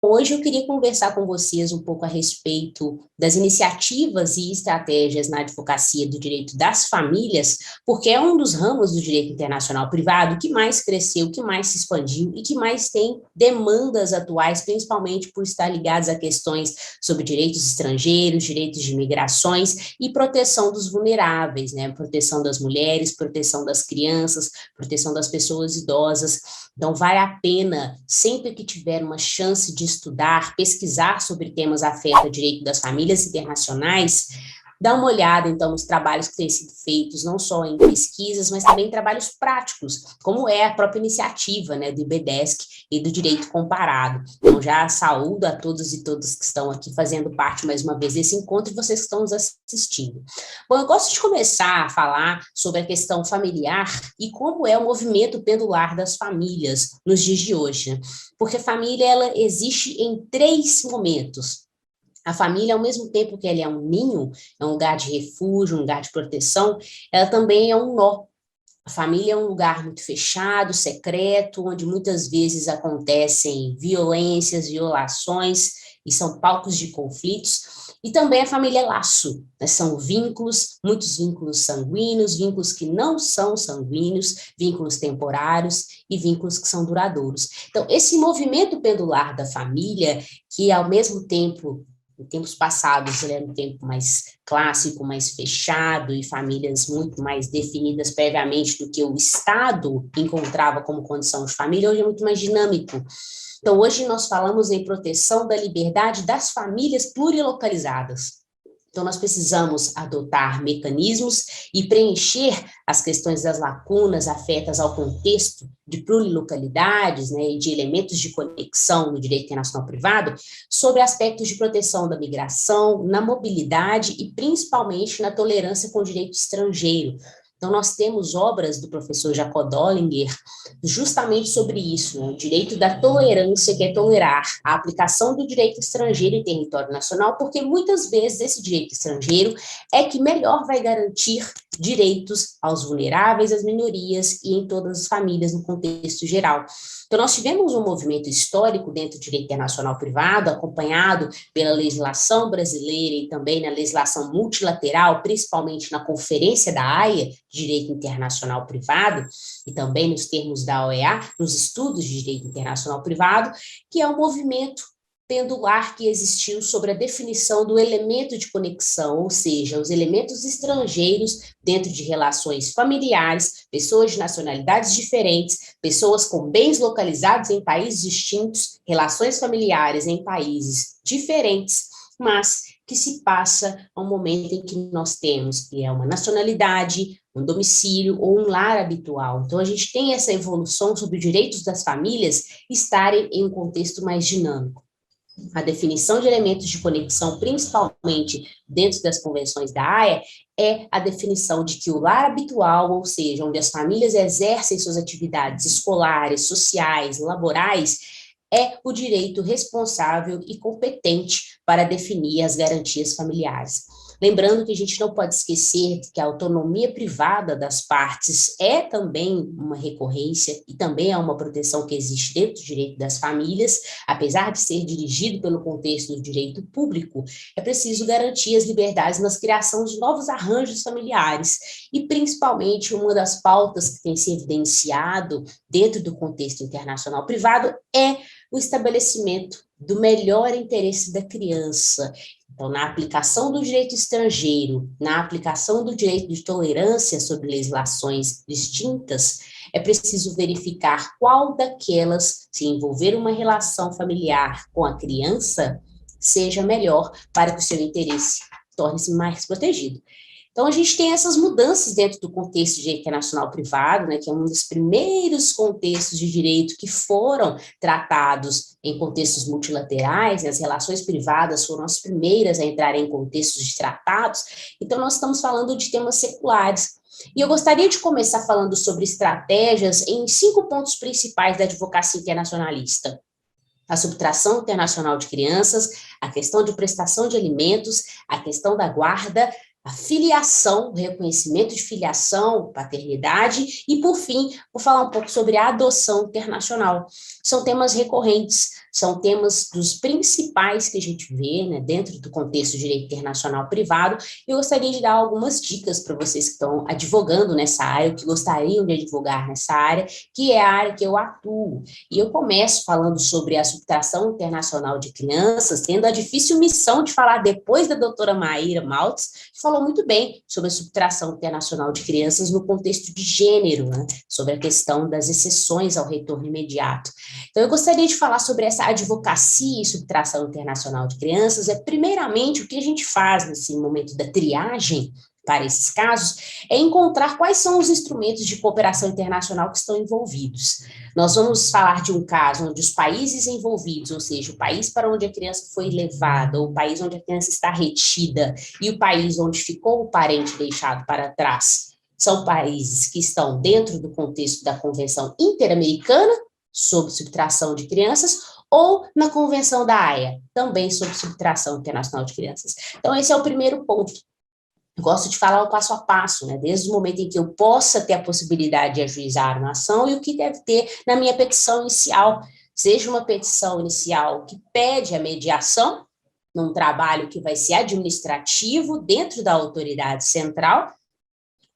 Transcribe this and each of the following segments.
Hoje eu queria conversar com vocês um pouco a respeito das iniciativas e estratégias na advocacia do direito das famílias, porque é um dos ramos do direito internacional privado que mais cresceu, que mais se expandiu e que mais tem demandas atuais, principalmente por estar ligados a questões sobre direitos estrangeiros, direitos de migrações e proteção dos vulneráveis, né? Proteção das mulheres, proteção das crianças, proteção das pessoas idosas. Então, vale a pena, sempre que tiver uma chance de estudar, pesquisar sobre temas afetos ao direito das famílias internacionais, dar uma olhada, então, nos trabalhos que têm sido feitos, não só em pesquisas, mas também em trabalhos práticos, como é a própria iniciativa, né, do IBDESC e do direito comparado. Então, já saúdo a todos e todas que estão aqui fazendo parte, mais uma vez, desse encontro e vocês que estão nos assistindo. Bom, eu gosto de começar a falar sobre a questão familiar e como é o movimento pendular das famílias nos dias de hoje, né? Porque a família, ela existe em três momentos. A família, ao mesmo tempo que ela é um ninho, é um lugar de refúgio, um lugar de proteção, ela também é um nó. A família é um lugar muito fechado, secreto, onde muitas vezes acontecem violências, violações, e são palcos de conflitos. E também a família é laço, né? São vínculos, muitos vínculos sanguíneos, vínculos que não são sanguíneos, vínculos temporários e vínculos que são duradouros. Então, esse movimento pendular da família, que ao mesmo tempo em tempos passados, ele era um tempo mais clássico, mais fechado, e famílias muito mais definidas previamente do que o Estado encontrava como condição de família, hoje é muito mais dinâmico. Então, hoje nós falamos em proteção da liberdade das famílias plurilocalizadas. Então, nós precisamos adotar mecanismos e preencher as questões das lacunas afetas ao contexto de plurilocalidades, né, e de elementos de conexão no direito internacional privado, sobre aspectos de proteção da migração, na mobilidade e principalmente na tolerância com o direito estrangeiro. Então, nós temos obras do professor Jacob Dollinger justamente sobre isso, né? O direito da tolerância, que é tolerar a aplicação do direito estrangeiro em território nacional, porque muitas vezes esse direito estrangeiro é que melhor vai garantir direitos aos vulneráveis, às minorias e em todas as famílias no contexto geral. Então, nós tivemos um movimento histórico dentro do direito internacional privado, acompanhado pela legislação brasileira e também na legislação multilateral, principalmente na Conferência da Haia, de Direito Internacional Privado, e também nos termos da OEA, nos estudos de direito internacional privado, que é um movimento pendular que existiu sobre a definição do elemento de conexão, ou seja, os elementos estrangeiros dentro de relações familiares, pessoas de nacionalidades diferentes, pessoas com bens localizados em países distintos, relações familiares em países diferentes, mas que se passa a um momento em que nós temos que é uma nacionalidade, um domicílio ou um lar habitual. Então, a gente tem essa evolução sobre os direitos das famílias estarem em um contexto mais dinâmico. A definição de elementos de conexão, principalmente dentro das convenções da Haia, é a definição de que o lar habitual, ou seja, onde as famílias exercem suas atividades escolares, sociais, laborais, é o direito responsável e competente para definir as garantias familiares. Lembrando que a gente não pode esquecer que a autonomia privada das partes é também uma recorrência e também é uma proteção que existe dentro do direito das famílias, apesar de ser dirigido pelo contexto do direito público, é preciso garantir as liberdades nas criações de novos arranjos familiares e, principalmente, uma das pautas que tem se evidenciado dentro do contexto internacional privado é o estabelecimento do melhor interesse da criança. Então, na aplicação do direito estrangeiro, na aplicação do direito de tolerância sobre legislações distintas, é preciso verificar qual daquelas, se envolver uma relação familiar com a criança, seja melhor para que o seu interesse torne-se mais protegido. Então, a gente tem essas mudanças dentro do contexto de direito internacional privado, né, que é um dos primeiros contextos de direito que foram tratados em contextos multilaterais, né, as relações privadas foram as primeiras a entrarem em contextos de tratados, então nós estamos falando de temas seculares. E eu gostaria de começar falando sobre estratégias em 5 pontos principais da advocacia internacionalista: a subtração internacional de crianças, a questão de prestação de alimentos, a questão da guarda, a filiação, o reconhecimento de filiação, paternidade, e, por fim, vou falar um pouco sobre a adoção internacional. São temas recorrentes são temas dos principais que a gente vê, né, dentro do contexto do direito internacional privado. Eu gostaria de dar algumas dicas para vocês que estão advogando nessa área, que gostariam de advogar nessa área, que é a área que eu atuo. E eu começo falando sobre a subtração internacional de crianças, tendo a difícil missão de falar depois da doutora Maíra Maltz, que falou muito bem sobre a subtração internacional de crianças no contexto de gênero, né, sobre a questão das exceções ao retorno imediato. Então, eu gostaria de falar sobre essa advocacia e subtração internacional de crianças. Primeiramente, o que a gente faz nesse momento da triagem para esses casos é encontrar quais são os instrumentos de cooperação internacional que estão envolvidos. Nós vamos falar de um caso onde os países envolvidos, ou seja, o país para onde a criança foi levada, o país onde a criança está retida e o país onde ficou o parente deixado para trás, são países que estão dentro do contexto da Convenção Interamericana sobre subtração de crianças, ou na Convenção da Haia, também sobre subtração internacional de crianças. Então, esse é o primeiro ponto. Eu gosto de falar o passo a passo, né? Desde o momento em que eu possa ter a possibilidade de ajuizar uma ação e o que deve ter na minha petição inicial, seja uma petição inicial que pede a mediação, num trabalho que vai ser administrativo dentro da autoridade central,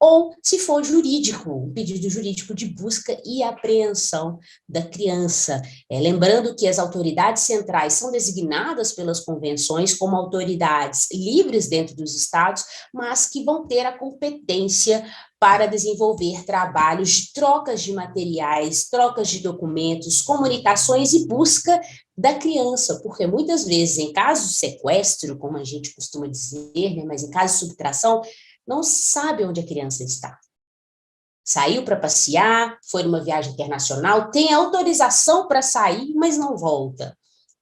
ou, se for jurídico, um pedido jurídico de busca e apreensão da criança. Lembrando que as autoridades centrais são designadas pelas convenções como autoridades livres dentro dos estados, mas que vão ter a competência para desenvolver trabalhos de trocas de materiais, trocas de documentos, comunicações e busca da criança, porque muitas vezes, em caso de sequestro, como a gente costuma dizer, né, mas em caso de subtração, não sabe onde a criança está. Saiu para passear, foi numa viagem internacional, tem autorização para sair, mas não volta.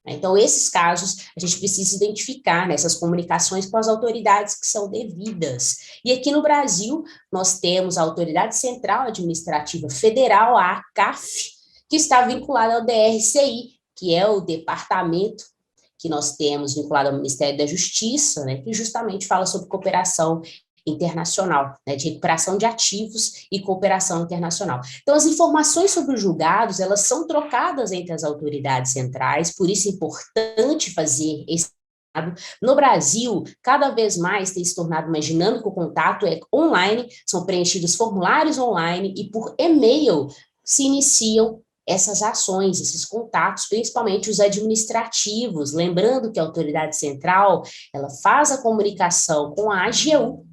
Então, esses casos, a gente precisa identificar nessas comunicações com as autoridades que são devidas. E aqui no Brasil, nós temos a Autoridade Central Administrativa Federal, a ACAF, que está vinculada ao DRCI, que é o departamento que nós temos vinculado ao Ministério da Justiça, né, que justamente fala sobre cooperação internacional, né, de recuperação de ativos e cooperação internacional. Então, as informações sobre os julgados, elas são trocadas entre as autoridades centrais, por isso é importante fazer esse. No Brasil, cada vez mais tem se tornado mais dinâmico o contato, é online, são preenchidos formulários online e por e-mail se iniciam essas ações, esses contatos, principalmente os administrativos, lembrando que a autoridade central, ela faz a comunicação com a AGU,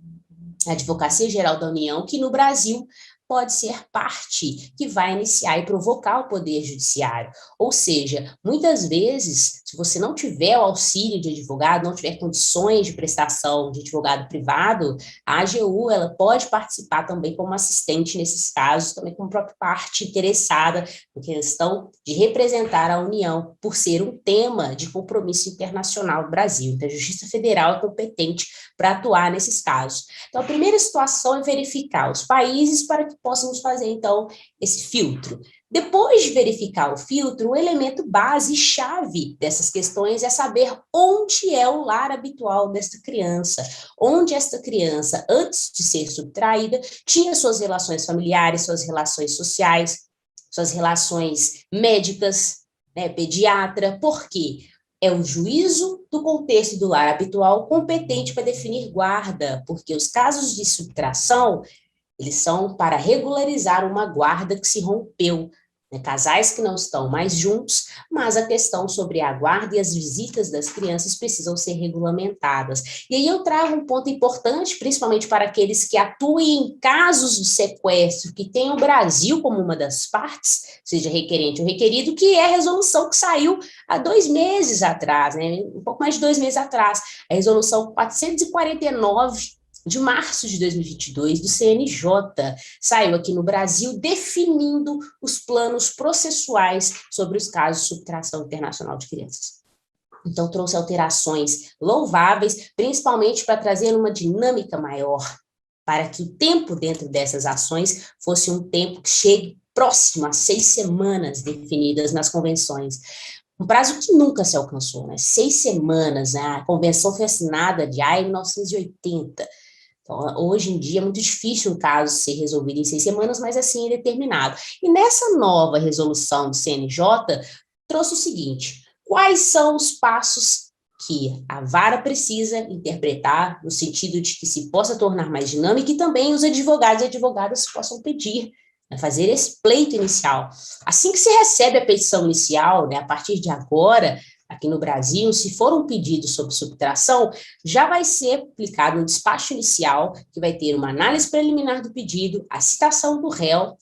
a Advocacia Geral da União, que no Brasil pode ser parte que vai iniciar e provocar o Poder Judiciário. Ou seja, muitas vezes, se você não tiver o auxílio de advogado, não tiver condições de prestação de advogado privado, a AGU ela pode participar também como assistente nesses casos, também como própria parte interessada na questão de representar a União, por ser um tema de compromisso internacional do Brasil. Então, a Justiça Federal é competente para atuar nesses casos. Então, a primeira situação é verificar os países para que possamos fazer, então, esse filtro. Depois de verificar o filtro, o elemento base e chave dessas questões é saber onde é o lar habitual desta criança, onde esta criança, antes de ser subtraída, tinha suas relações familiares, suas relações sociais, suas relações médicas, né, pediatra. Por quê? É o juízo do contexto do lar habitual competente para definir guarda, porque os casos de subtração, eles são para regularizar uma guarda que se rompeu, né, casais que não estão mais juntos, mas a questão sobre a guarda e as visitas das crianças precisam ser regulamentadas. E aí eu trago um ponto importante, principalmente para aqueles que atuem em casos de sequestro, que tem o Brasil como uma das partes, seja requerente ou requerido, que é a resolução que saiu há 2 meses atrás, né, um pouco mais de 2 meses atrás, a resolução 449, de março de 2022, do CNJ, saiu aqui no Brasil definindo os planos processuais sobre os casos de subtração internacional de crianças. Então, trouxe alterações louváveis, principalmente para trazer uma dinâmica maior, para que o tempo dentro dessas ações fosse um tempo que chegue próximo a 6 semanas definidas nas convenções. Um prazo que nunca se alcançou, né? 6 semanas, a convenção foi assinada de em 1980. Então, hoje em dia é muito difícil um caso ser resolvido em 6 semanas, mas assim é determinado. E nessa nova resolução do CNJ, trouxe o seguinte: Quais são os passos que a vara precisa interpretar, no sentido de que se possa tornar mais dinâmico, e também os advogados e advogadas possam pedir, né, fazer esse pleito inicial. Assim que se recebe a petição inicial, né, a partir de agora, aqui no Brasil, se for um pedido sobre subtração, já vai ser aplicado um despacho inicial, que vai ter uma análise preliminar do pedido, a citação do réu,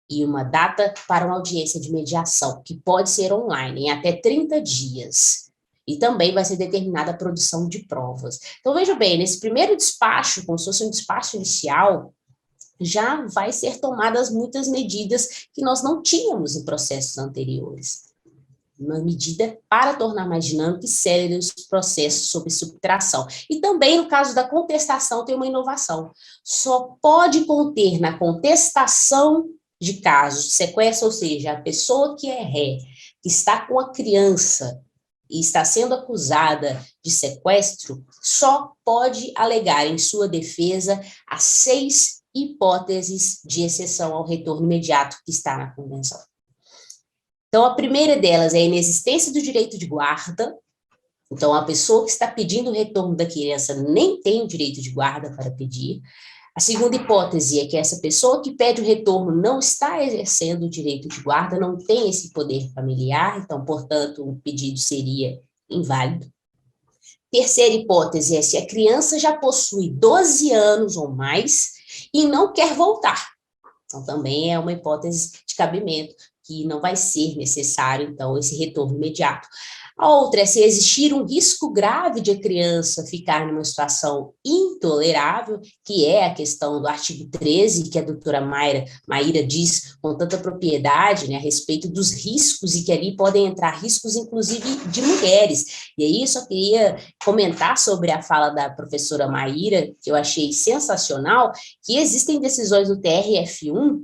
e uma data para uma audiência de mediação, que pode ser online, em até 30 dias. E também vai ser determinada a produção de provas. Então, veja bem, nesse primeiro despacho, como se fosse um despacho inicial, já vai ser tomadas muitas medidas que nós não tínhamos em processos anteriores. Uma medida para tornar mais dinâmico e célere os processos sobre subtração. E também, no caso da contestação, tem uma inovação. Só pode conter na contestação de casos de sequestro, ou seja, a pessoa que é ré, que está com a criança e está sendo acusada de sequestro, só pode alegar em sua defesa as 6 hipóteses de exceção ao retorno imediato que está na convenção. Então, a primeira delas é a inexistência do direito de guarda. Então, a pessoa que está pedindo o retorno da criança nem tem o direito de guarda para pedir. A segunda hipótese é que essa pessoa que pede o retorno não está exercendo o direito de guarda, não tem esse poder familiar, então, portanto, o pedido seria inválido. Terceira hipótese é se a criança já possui 12 anos ou mais e não quer voltar. Então, também é uma hipótese de cabimento, que não vai ser necessário, então, esse retorno imediato. A outra é se existir um risco grave de a criança ficar numa situação intolerável, que é a questão do artigo 13, que a doutora Maíra diz com tanta propriedade, né, a respeito dos riscos, e que ali podem entrar riscos, inclusive, de mulheres. E aí, eu só queria comentar sobre a fala da professora Maíra, que eu achei sensacional, que existem decisões do TRF1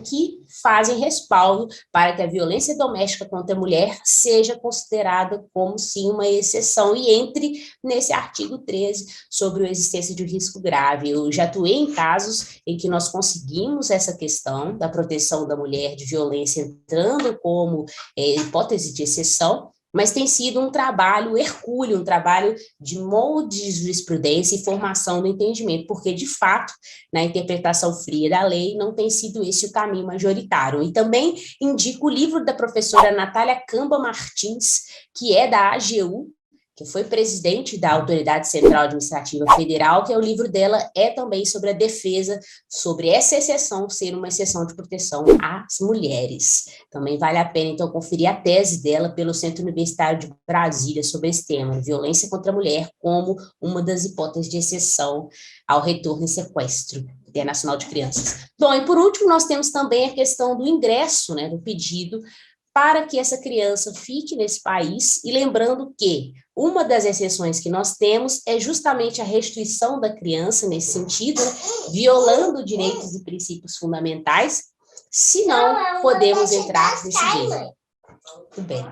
que fazem respaldo para que a violência doméstica contra a mulher seja considerada como, sim, uma exceção e entre nesse artigo 13 sobre a existência de risco grave. Eu já atuei em casos em que nós conseguimos essa questão da proteção da mulher de violência entrando como hipótese de exceção, mas tem sido um trabalho hercúleo, um trabalho de molde de jurisprudência e formação do entendimento, porque, de fato, na interpretação fria da lei, não tem sido esse o caminho majoritário. E também indico o livro da professora Natália Camba Martins, que é da AGU, que foi presidente da Autoridade Central Administrativa Federal, que é o livro dela, é também sobre a defesa, sobre essa exceção ser uma exceção de proteção às mulheres. Também vale a pena, então, conferir a tese dela pelo Centro Universitário de Brasília sobre esse tema, violência contra a mulher como uma das hipóteses de exceção ao retorno e sequestro internacional de crianças. Bom, e por último, nós temos também a questão do ingresso, né, do pedido para que essa criança fique nesse país, e lembrando que uma das exceções que nós temos é justamente a restituição da criança nesse sentido, né, violando direitos e princípios fundamentais, senão podemos entrar nesse game. Muito bem.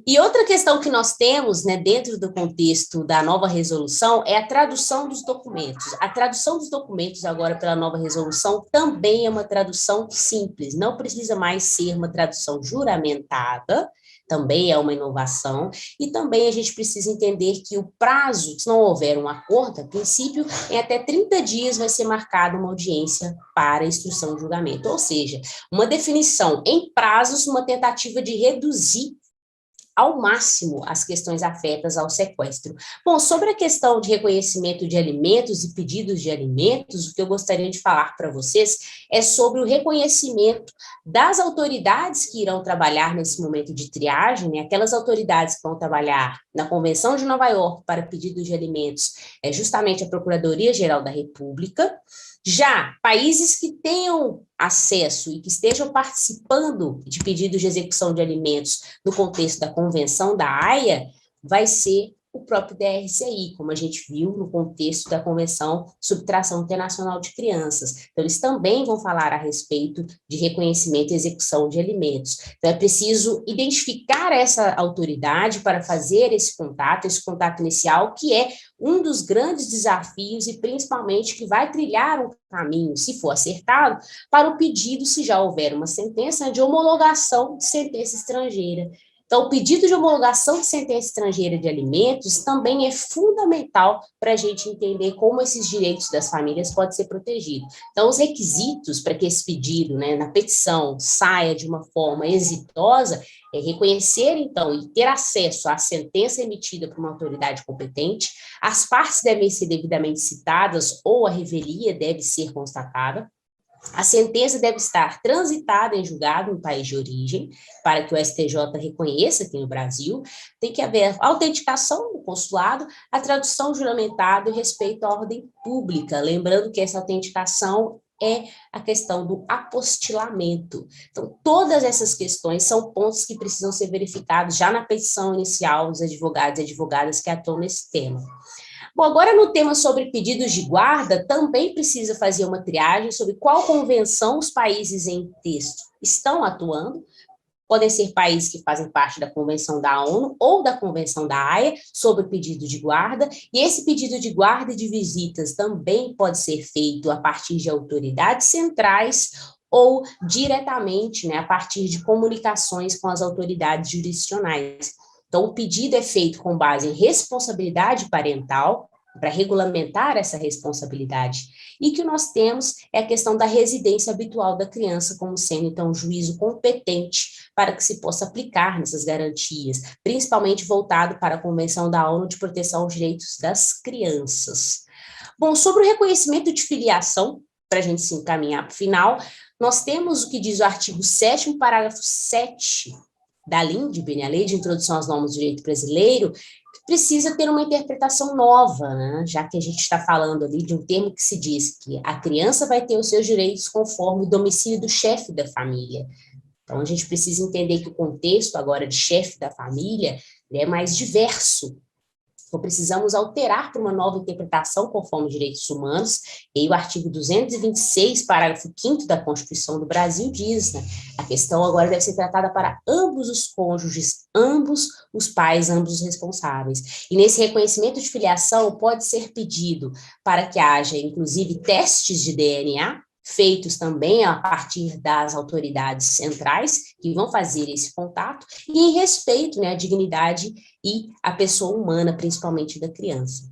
E outra questão que nós temos, né, dentro do contexto da nova resolução é a tradução dos documentos. A tradução dos documentos agora pela nova resolução também é uma tradução simples, não precisa mais ser uma tradução juramentada, também é uma inovação, e também a gente precisa entender que o prazo, se não houver um acordo, a princípio, em até 30 dias vai ser marcada uma audiência para instrução de julgamento, ou seja, uma definição em prazos, uma tentativa de reduzir ao máximo as questões afetas ao sequestro. Bom, sobre a questão de reconhecimento de alimentos e pedidos de alimentos, o que eu gostaria de falar para vocês é sobre o reconhecimento das autoridades que irão trabalhar nesse momento de triagem, né? Aquelas autoridades que vão trabalhar na Convenção de Nova York para pedidos de alimentos, é justamente a Procuradoria-Geral da República. Já países que tenham acesso e que estejam participando de pedidos de execução de alimentos no contexto da Convenção da Haia, vai ser o próprio DRCI, como a gente viu no contexto da Convenção sobre Tração Internacional de Crianças. Então, eles também vão falar a respeito de reconhecimento e execução de alimentos. Então, é preciso identificar essa autoridade para fazer esse contato inicial, que é um dos grandes desafios e principalmente que vai trilhar um caminho, se for acertado, para o pedido, se já houver uma sentença, de homologação de sentença estrangeira. Então, o pedido de homologação de sentença estrangeira de alimentos também é fundamental para a gente entender como esses direitos das famílias podem ser protegidos. Então, os requisitos para que esse pedido, né, na petição, saia de uma forma exitosa é reconhecer, então, e ter acesso à sentença emitida por uma autoridade competente, as partes devem ser devidamente citadas ou a revelia deve ser constatada. A sentença deve estar transitada em julgado no país de origem, para que o STJ reconheça aqui no Brasil. Tem que haver autenticação no consulado, a tradução juramentada e respeito à ordem pública. Lembrando que essa autenticação é a questão do apostilamento. Então, todas essas questões são pontos que precisam ser verificados já na petição inicial dos advogados e advogadas que atuam nesse tema. Bom, agora no tema sobre pedidos de guarda, também precisa fazer uma triagem sobre qual convenção os países em texto estão atuando. Podem ser países que fazem parte da Convenção da ONU ou da Convenção da Haia sobre o pedido de guarda, e esse pedido de guarda e de visitas também pode ser feito a partir de autoridades centrais ou diretamente, né, a partir de comunicações com as autoridades jurisdicionais. Então, o pedido é feito com base em responsabilidade parental, para regulamentar essa responsabilidade. E que nós temos é a questão da residência habitual da criança, como sendo, então, um juízo competente para que se possa aplicar nessas garantias, principalmente voltado para a Convenção da ONU de Proteção aos Direitos das Crianças. Bom, sobre o reconhecimento de filiação, para a gente se encaminhar para o final, nós temos o que diz o artigo 7º, parágrafo 7 da LINDB, a Lei de Introdução às Normas do Direito Brasileiro, que precisa ter uma interpretação nova, né? Já que a gente está falando ali de um termo que se diz que a criança vai ter os seus direitos conforme o domicílio do chefe da família. Então, a gente precisa entender que o contexto agora de chefe da família é mais diverso. Então, precisamos alterar para uma nova interpretação conforme os direitos humanos, e aí o artigo 226, parágrafo 5º da Constituição do Brasil diz, né, a questão agora deve ser tratada para ambos os cônjuges, ambos os pais, ambos os responsáveis. E nesse reconhecimento de filiação pode ser pedido para que haja, inclusive, testes de DNA, feitos também a partir das autoridades centrais, que vão fazer esse contato, e em respeito, né, à dignidade e à pessoa humana, principalmente da criança.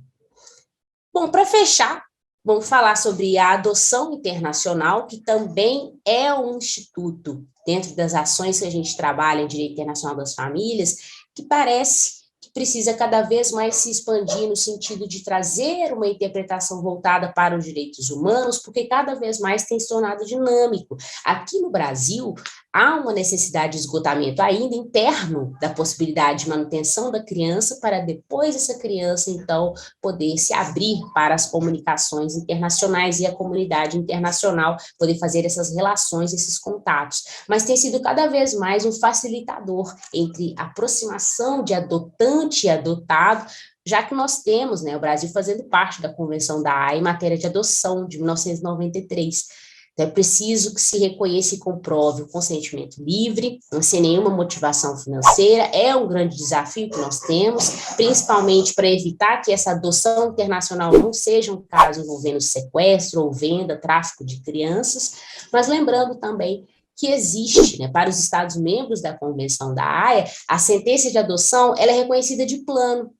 Bom, para fechar, vamos falar sobre a adoção internacional, que também é um instituto, dentro das ações que a gente trabalha em direito internacional das famílias, que parece que precisa cada vez mais se expandir no sentido de trazer uma interpretação voltada para os direitos humanos, porque cada vez mais tem se tornado dinâmico. Aqui no Brasil, há uma necessidade de esgotamento ainda interno da possibilidade de manutenção da criança para depois essa criança, então, poder se abrir para as comunicações internacionais e a comunidade internacional poder fazer essas relações, esses contatos. Mas tem sido cada vez mais um facilitador entre a aproximação de adotante e adotado, já que nós temos, né, o Brasil fazendo parte da Convenção da Haia em matéria de adoção, de 1993. Então, é preciso que se reconheça e comprove o consentimento livre, sem nenhuma motivação financeira. É um grande desafio que nós temos, principalmente para evitar que essa adoção internacional não seja um caso envolvendo sequestro ou venda, tráfico de crianças, mas lembrando também que existe, né, para os Estados-membros da Convenção da Haia, a sentença de adoção ela é reconhecida de plano,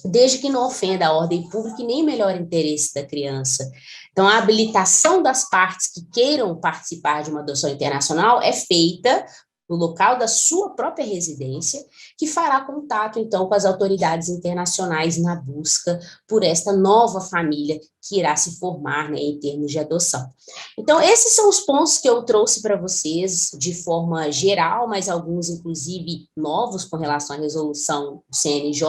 desde que não ofenda a ordem pública e nem melhore o interesse da criança. Então, a habilitação das partes que queiram participar de uma adoção internacional é feita no local da sua própria residência, que fará contato, então, com as autoridades internacionais na busca por esta nova família que irá se formar, né, em termos de adoção. Então, esses são os pontos que eu trouxe para vocês de forma geral, mas alguns, inclusive, novos com relação à resolução do CNJ,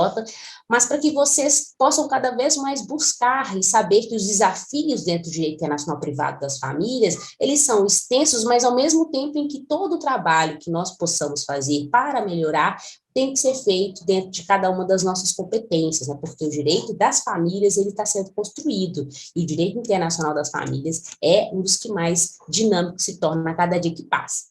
mas para que vocês possam cada vez mais buscar e saber que os desafios dentro do direito internacional privado das famílias, eles são extensos, mas ao mesmo tempo em que todo o trabalho que nós possamos fazer para melhorar tem que ser feito dentro de cada uma das nossas competências, né? Porque o direito das famílias ele está sendo construído, e o direito internacional das famílias é um dos que mais dinâmico se torna a cada dia que passa.